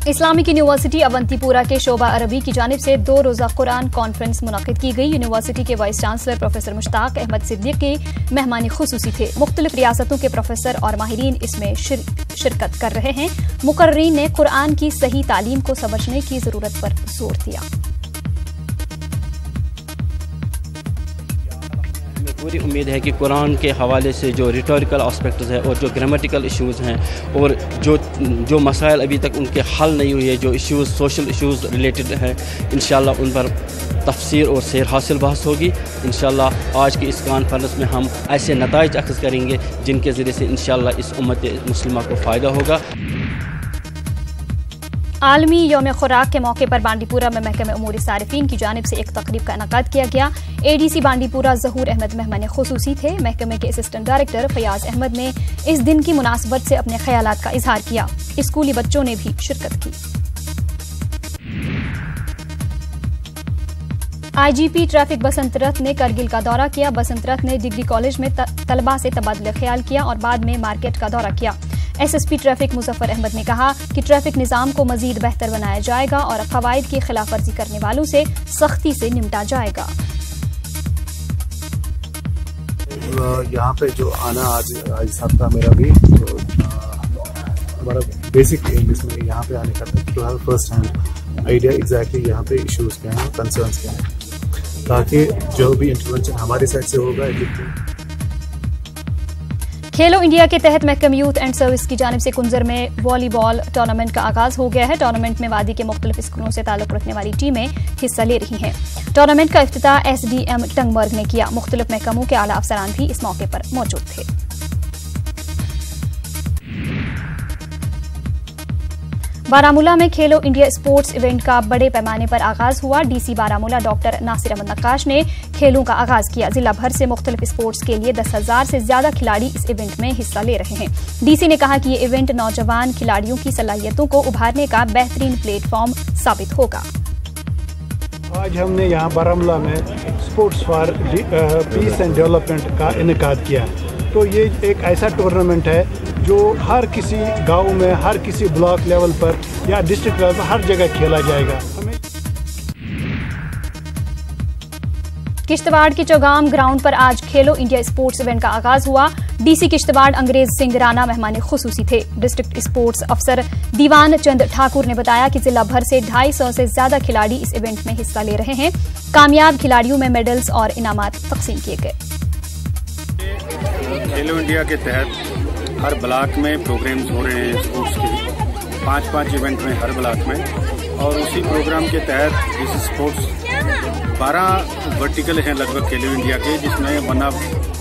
Islamic university Awantipora के शोबा अरबी की जानिब से 2 रोज़ा कुरान कॉन्फ्रेंस मुनक़िद की गई। यूनिवर्सिटी के vice chancellor professor Mushtaq Ahmed Siddiqui मेहमान खुसूसी थे। मुख्तलिफ रियासतों के प्रोफेसर और माहिरीन इसमें शिरकत कर रहे हैं। मुकर्रीन ने कुरान की सही तालीम को समझने की जरूरत पर जोर दिया। पूरी उम्मीद है कि कुरान के हवाले से जो रिटोरिकल एस्पेक्ट्स हैं और जो ग्रामेटिकल इश्यूज़ हैं और जो मसाइल अभी तक उनके हल नहीं हुए, जो इश्यूज़ सोशल इश्यूज़ रिलेटेड हैं, इंशाल्लाह उन पर तफसीर और सैर हासिल बहस होगी। इंशाल्लाह आज की इस कॉन्फ्रेंस में हम ऐसे नताइज अख़ज़ करेंगे जिनके ज़रिए से इंशाल्लाह इस उम्मत मुस्लिमा को फ़ायदा होगा। आलमी यौम खुराक के मौके पर बांडीपुरा में महकमे उमूर सारिफीन की जानिब से एक तकरीब का इनेकाद किया गया। ADC बांडीपुरा ज़हूर अहमद मेहमान खुसूसी थे। महकमे के असिस्टेंट डायरेक्टर फयाज अहमद ने इस दिन की मुनासबत से अपने ख्यालात का इजहार किया। स्कूली बच्चों ने भी शिरकत की। IGP ट्रैफिक बसंत रथ ने करगिल का दौरा किया। बसंत रथ ने डिग्री कॉलेज में तलबा से तबादला ख्याल किया और बाद में मार्केट का दौरा किया। SSP ट्रैफिक मुजफ्फर अहमद ने कहा कि ट्रैफिक निज़ाम को मजीद बेहतर बनाया जाएगा और कवायद की खिलाफ वर्जी करने वालों से सख्ती से निपटा जाएगा। यहाँ पे जो आना आज साहब का मेरा भी तो हमारा बेसिक एम इसमें यहाँ पे आने का था to have first hand idea exactly यहाँ पे इश्यूज़ क्या हैं, कंसर्न्स क्या हैं, ताकि जो भी इंटरवेंशन हमारी साइड से होगा। खेलो इंडिया के तहत महकम यूथ एंड सर्विस की जानिब से कुंजर में वॉलीबॉल टूर्नामेंट का आगाज हो गया है। टूर्नामेंट में वादी के मुख्तलिफ स्कूलों से ताल्लुक रखने वाली टीमें हिस्सा ले रही हैं। टूर्नामेंट का इफ्तिताह SDM टंगमर्ग ने किया। मुख्तलिफ महकमों के आला अफसरान भी इस मौके पर मौजूद थे। बारामूला में खेलो इंडिया स्पोर्ट्स इवेंट का बड़े पैमाने पर आगाज हुआ। DC बारामूला डॉक्टर नासिर अहमद नक्काश ने खेलों का आगाज किया। जिला भर से मुख्तलिफ स्पोर्ट्स के लिए 10,000 से ज्यादा खिलाड़ी इस इवेंट में हिस्सा ले रहे हैं। DC ने कहा कि ये इवेंट नौजवान खिलाड़ियों की सलाहियतों को उभारने का बेहतरीन प्लेटफॉर्म साबित होगा। आज हमने यहाँ बारामूला में sports for piece and development का इनेकाद किया। तो ये एक ऐसा टूर्नामेंट है जो हर किसी गांव में, हर किसी ब्लॉक लेवल पर या डिस्ट्रिक्ट लेवल पर हर जगह खेला जाएगा। किश्तवाड़ के चौगाम ग्राउंड पर आज खेलो इंडिया स्पोर्ट्स इवेंट का आगाज हुआ। DC किश्तवाड़ अंग्रेज सिंह राना मेहमान खुसूसी थे। डिस्ट्रिक्ट स्पोर्ट्स अफसर दीवान चंद ठाकुर ने बताया कि जिला भर से 250 से ज्यादा खिलाड़ी इस इवेंट में हिस्सा ले रहे हैं। कामयाब खिलाड़ियों में मेडल्स और इनामात तकसीम किए गए। खेलो इंडिया के तहत हर ब्लॉक में प्रोग्राम्स हो रहे हैं स्पोर्ट्स के, 5-5 इवेंट में हर ब्लॉक में। और उसी प्रोग्राम के तहत इस स्पोर्ट्स 12 वर्टिकल हैं लगभग खेलो इंडिया के, जिसमें one of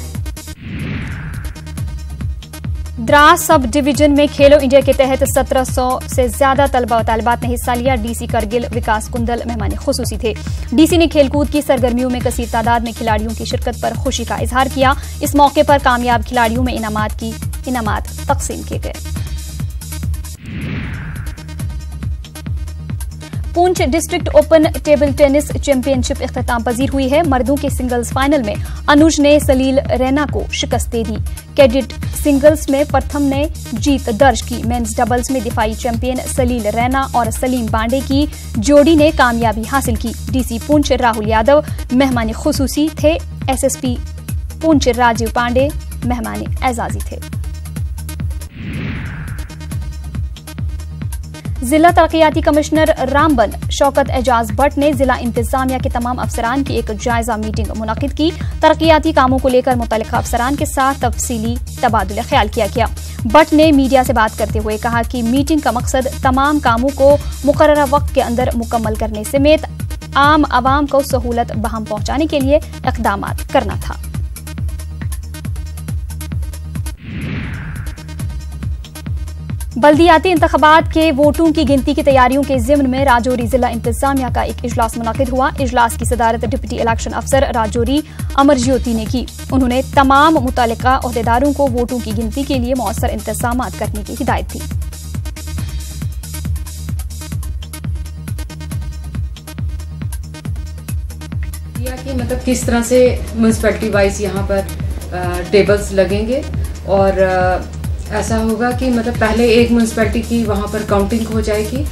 Dras sub division में खेलो इंडिया के तहत 1700 से ज्यादा तलबा और तालिबात ने हिस्सा लिया। DC करगिल विकास कुंदल मेहमान खुसूसी थे। DC ने खेलकूद की सरगर्मियों में कसीर तादाद में खिलाड़ियों की शिरकत पर खुशी का इजहार किया। इस मौके पर कामयाब खिलाड़ियों में इनामात तकसीम किए गए। Poonch district open table tennis championship इख्तिताम पजीर हुई है। मर्दों के सिंगल्स फाइनल में अनुज ने सलील रैना को शिकस्त दे दी। कैडेट सिंगल्स में प्रथम ने जीत दर्ज की। मेंस डबल्स में दिफाई चैंपियन सलील रैना और सलीम बांडे की जोड़ी ने कामयाबी हासिल की। DC पुंछ राहुल यादव मेहमान खुसूसी थे। SSP पुंछ राजीव पांडे मेहमान एजाजी थे। जिला तरक्याती कमिश्नर रामबन शौकत एजाज भट्ट ने जिला इंतजामिया के तमाम अफसरान की एक जायजा मीटिंग मुनक्किद की। तरक्याती कामों को लेकर मुतल्लिका अफसरान के साथ तफसीली तबादुल ख्याल किया गया। भट्ट ने मीडिया से बात करते हुए कहा कि मीटिंग का मकसद तमाम कामों को मुकर्ररा वक्त के अंदर मुकम्मल करने समेत आम आवाम को सहूलत बहम पहुंचाने के लिए इक़दाम करना था। बल्दियाती इंतखाबात के वोटों की गिनती की तैयारियों के ज़िम्न में राजौरी जिला इंतजामिया का एक इजलास मुनक़िद हुआ। इजलास की सदारत डिप्टी इलेक्शन अफसर राजौरी अमर ज्योति ने की। उन्होंने तमाम मुतल्लिका ओहदेदारों को वोटों की गिनती के लिए मौसर इंतजाम करने की हिदायत दी। मतलब किस तरह से म्यूनसिपैलिटी वाइज यहाँ पर टेबल्स लगेंगे और ऐसा होगा कि मतलब पहले एक म्यूनसिपैलिटी की वहाँ पर काउंटिंग हो जाएगी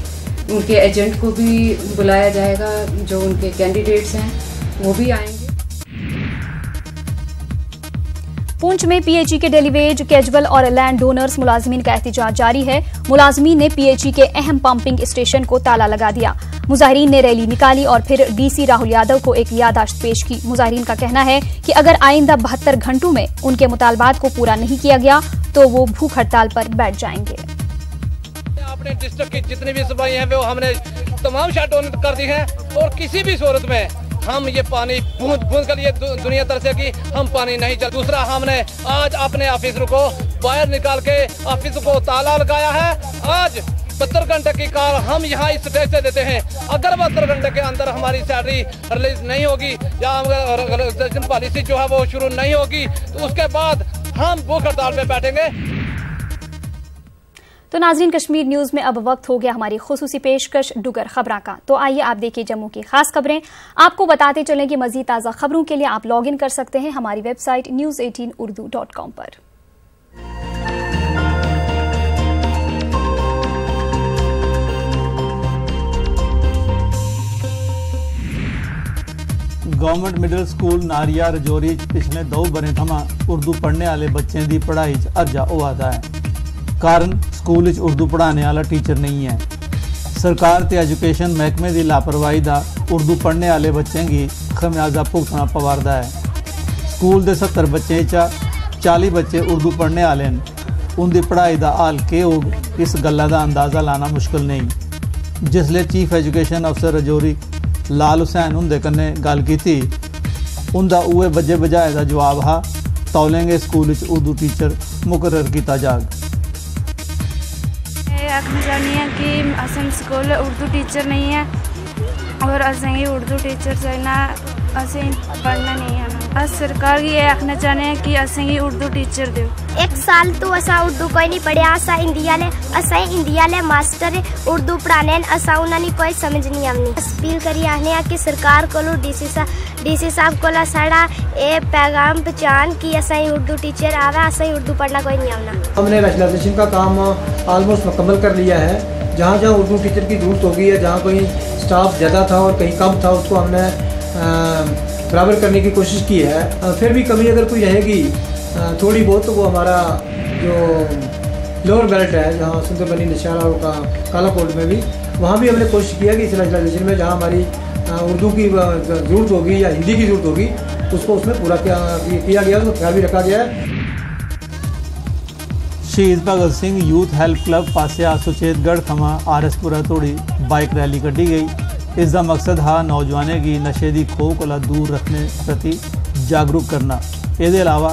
उनके एजेंट को भी बुलाया जाएगा, जो उनके कैंडिडेट्स हैं वो भी आएंगे। पुंछ में पीएचई के डेलीवेज, कैजुअल और लैंड डोनर्स मुलाजमीन का एहतजाज जारी है। मुलाजमीन ने पीएचई के अहम पंपिंग स्टेशन को ताला लगा दिया। मुजाहिरीन ने रैली निकाली और फिर डीसी राहुल यादव को एक याददाश्त पेश की। मुजाहिरीन का कहना है कि अगर आइंदा 72 घंटों में उनके मुतालबात को पूरा नहीं किया गया तो वो भूख हड़ताल पर बैठ जाएंगे। अपने डिस्ट्रिक्ट की जितनी भी सफाई है वो हमने तमाम शट डाउन कर दी है और किसी भी सूरत में हम ये पानी बूंद बूंद के लिए दुनिया तरसेगी, हम पानी नहीं चल। दूसरा, हमने आज अपने ऑफिसरों को बाहर निकाल के ऑफिस को ताला लगाया है। आज 72 घंटे की कार हम यहाँ इस स्टेज से देते हैं। अगर 72 घंटे के अंदर हमारी सैलरी रिलीज नहीं होगी या पॉलिसी जो है वो शुरू नहीं होगी तो उसके बाद हम भूख हड़ताल पे बैठेंगे। तो नाज़रीन, कश्मीर न्यूज में अब वक्त हो गया हमारी खुसूसी पेशकश डुगर खबरा का। तो आइए आप देखिए जम्मू की खास खबरें। आपको बताते चलें कि मजीद ताज़ा खबरों के लिए आप लॉग इन कर सकते हैं हमारी वेबसाइट news18urdu.com पर। गवर्नमेंट मिडल स्कूल नारिया रजौरी पिछले 2 बरे थमां उर्दू पढ़ने वाले बच्चों की पढ़ाई अर्जा होआ है। कारण स्कूल उर्दू पढ़ाने वाला टीचर नहीं है। सरकार ते एजुकेशन महकमे की लापरवाही का उर्दू पढ़ने वाले बच्चों की खमियाजा भुगतना पवारदा है। स्कूल के 70 बच्चे 40 बच्चे उर्दू पढ़ने वाले हैं। उनकी पढ़ाई का हाल के होग, इस गल्ला का अंदाज़ा लाना मुश्किल नहीं। जिसले चीफ एजुकेशन अफसर रजौरी लाल हुसैन उनके कन्ने गल की, उनका उहे बजे बजाए का जवाब हा, तौलेंगे स्कूल उर्दू टीचर मुकर्रर किया जाग। आखना चाहनी है कि असें स्कूल उर्दू टीचर नहीं है और असें उर्दू टीचर चाहिए, असें पढ़ना नहीं है। अस सरकार की ये आखना चाहते हैं कि असें उर्दू टीचर दो। 1 साल तो असा उर्दू कोई नहीं पढ़िया। असा इंडिया ले मास्टर उर्दू पढ़ाने, असा उन्होंने कोई समझ नहीं आनी। अपील करी आने कि सरकार को डीसी साहब को साड़ा ये पैगाम पहचान कि असा उर्दू टीचर आवा, असा उर्दू पढ़ना कोई नहीं आना। हमने रैशनलाइजेशन का काम ऑलमोस्ट मुकम्मल कर लिया है। जहाँ जहाँ उर्दू टीचर की जरूरत होगी है, जहाँ कोई स्टाफ ज़्यादा था और कहीं कम था, उसको हमने बराबर करने की कोशिश की है। फिर भी कमी अगर कोई रहेगी थोड़ी बहुत, तो वो हमारा जो लोअर बेल्ट है, जहाँ सुंदरबनी निशारा का कालाकोट में भी, वहाँ भी हमने कोशिश किया कि इस रैशनलाइजेशन में जहाँ हमारी उर्दू की ज़रूरत होगी या हिंदी की ज़रूरत होगी उसको उसमें पूरा किया गया, उसको ख्याल भी रखा गया है। Shaheed Bhagat Singh youth help club पासिया सुचेतगढ़ थमां आरएसपुरा तोड़ी बाइक रैली कड्ढी गई। इसका मकसद हा नौजवानों की नशे की खोह को दूर रखने प्रति जागरूक करना। इसके अलावा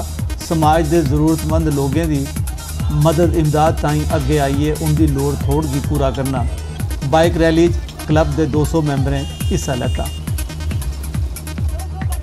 समाज के जरूरतमंद लोगों की मदद इमदाद ताईं अगे आइए उनकी लोड़ थोड़ की पूरा करना। बाइक रैली क्लब के 200 मैंबरें हिस्सा लेता।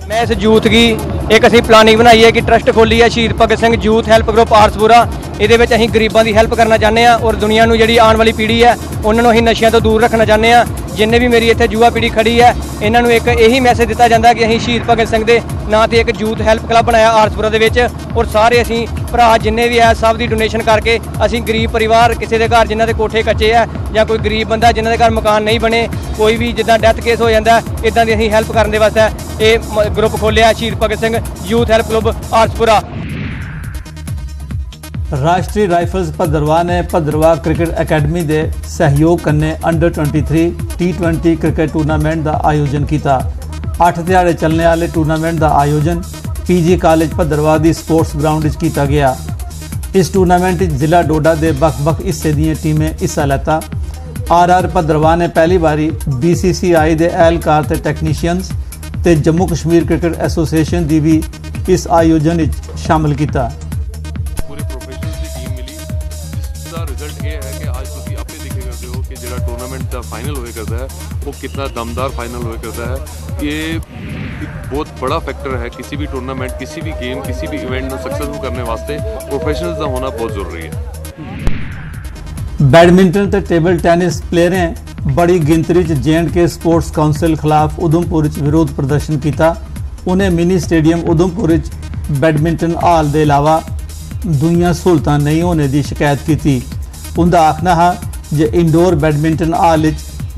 मैं इस यूथ की एक असी प्लानिंग बनाई है कि ट्रस्ट खोली है Shaheed Bhagat Singh youth help group R S Pura. ये अं गरीबों की हेल्प करना चाहते हैं और दुनिया में जी आने वाली पीढ़ी है उन्होंने अं नशिया तो दूर रखना चाहते हैं। जिन्हें भी मेरी इतने युवा पीढ़ी खड़ी है इन्हों एक यही मैसेज दिता जाता है कि अं शहीद भगत सिंह के नाँ से एक यूथ हेल्प क्लब बनाया आरसपुरा के और सारे असी भरा जिन्हें भी है सब की डोनेशन करके असी गरीब परिवार किसी के घर जिन्होंने कोठे कच्चे है या कोई गरीब बंदा जिन्होंने घर मकान नहीं बने, कोई भी जिदा डैथ केस हो जाता है, इदा की असी हेल्प करने वास्ते ये ग्रुप खोलिया Shaheed Bhagat Singh youth help club R S Pura. राष्ट्रीय राइफल्स भद्रवाह ने भद्रवाह क्रिकेट अकेडमी के सहयोग कन्ने अंडर 23 T20 क्रिकेट टूर्नामेंट का आयोजन किया। 8 ध्याड़े चलने वाले टूर्नामेंट का आयोजन PG कॉलेज भद्रवाह की स्पोर्ट्स ग्राउंड किया गया। इस टूर्नामेंट जिला डोडा के बख-बख हिस्से दी टीमें हिस्सा लेता। RR भद्रवाह ने पहली बारी BCCI के एहलकार ते टैक्नीशियंस ते जम्मू कश्मीर क्रिकेट एसोसीएशन की भी इस आयोजन में शामिल किया। टूर्नामेंट का फाइनल होया करता है वो कितना दमदार फाइनल होया करता है। ये एक बहुत बड़ा फैक्टर है किसी भी टूर्नामेंट, किसी भी गेम, किसी भी इवेंट को सक्सेसफुल करने वास्ते प्रोफेशनल्स का होना बहुत जरूरी है। बैडमिंटन ते टेबल टेनिस प्लेयरें बड़ी गिनतरी J&K स्पोर्ट्स काउंसिल खिलाफ उधमपुर विरोध प्रदर्शन किया। उन्हें मिनी स्टेडियम उधमपुर बैडमिंटन हाल के अलावा दूसरी सहूलतां नहीं होने की शिकायत की। उनका आखना है जे इंडोर बैडमिंटन हाल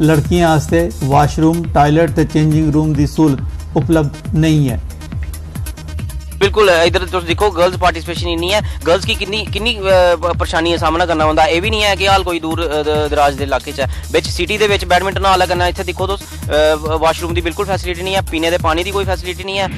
लड़कियां आस्ते वाशरूम टायलेट ते चेंजिंग रूम की सहूलत उपलब्ध नहीं है। बिल्कुल इधर तुम देखो गर्ल्स पार्टिसिपेशन इन्नी है, गर्ल्स की किन्नी परेशानी का सामना करना होंदा। ये भी नहीं है कि हाल कोई दूर दराज के इलाके च है, बिच सिटी दे विच बैडमिंटन हाल करना। इत्थे देखो तुस वाशरूम की बिल्कुल फैसिलिटी नहीं है, पीने के पानी की कोई फैसिलिटी नहीं है,